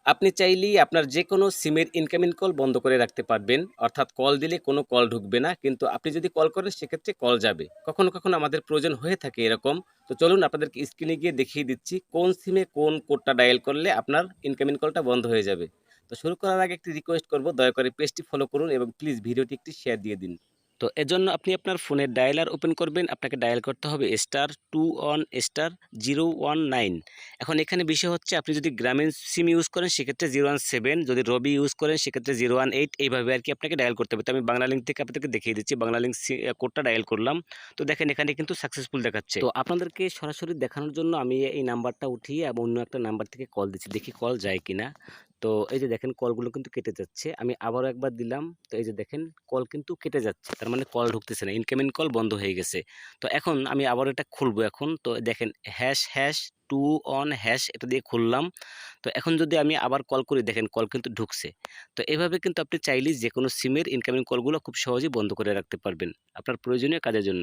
আপনি চাইলেই আপনার যেকোনো সিমের ইনকামিং কল বন্ধ করে রাখতে পারবেন। অর্থাৎ কল দিলে কোনো কল ঢুকবে না। কিন্তু আপনি যদি কল করেন সেক্ষেত্রে কল যাবে। কখনো, কখনো আমাদের প্রয়োজন হয়ে থাকে এরকম। তো চলুন আপনাদেরকে স্ক্রিনে গিয়ে দেখিয়ে দিচ্ছি কোন সিমে কোন কোডটা ডায়াল করলে আপনার ইনকামিং কলটা বন্ধ হয়ে যাবে। তো শুরু করার আগে একটি রিকোয়েস্ট করব, দয়া করে পেজটি ফলো করুন এবং প্লিজ ভিডিওটি একটি শেয়ার দিয়ে দিন। তো এজন্য আপনি আপনার ফোনের ডায়ালার ওপেন করবেন। আপনাকে ডায়াল করতে হবে *21*019। এখন এখানে বিষয় হচ্ছে আপনি যদি গ্রামীণ সিম ইউজ করেন সেক্ষেত্রে 017, যদি রবি ইউজ করেন সেক্ষেত্রে 018, এইভাবে আর কি আপনাকে ডায়াল করতে হবে। তো আমি বাংলা লিঙ্ক থেকে আপনাদেরকে দেখিয়ে দিচ্ছি। বাংলা লিঙ্ক কোডটা ডায়াল করলাম। তো দেখেন এখানে কিন্তু সাকসেসফুল দেখাচ্ছে। তো আপনাদেরকে সরাসরি দেখানোর জন্য আমি এই নাম্বারটা উঠিয়ে এবং অন্য একটা নাম্বার থেকে কল দিচ্ছি, দেখি কল যায় কিনা। তো এই যে দেখেন কলগুলো কিন্তু কেটে যাচ্ছে। আমি আবারও একবার দিলাম। তো এই যে দেখেন কল কিন্তু কেটে যাচ্ছে। তার মানে কল ঢুকতেছে না। ইনকামিং কল বন্ধ হয়ে গেছে। তো এখন আমি আবারও এটা খুলবো এখন। তো দেখেন ##2 on# এটা দিয়ে খুললাম। তো এখন যদি আমি আবার কল করি দেখেন কল কিন্তু ঢুকছে। তো এভাবে কিন্তু আপনি চাইলেই যেকোনো সিমের ইনকামিং কলগুলো খুব সহজেই বন্ধ করে রাখতে পারবেন আপনার প্রয়োজনীয় কাজের জন্য।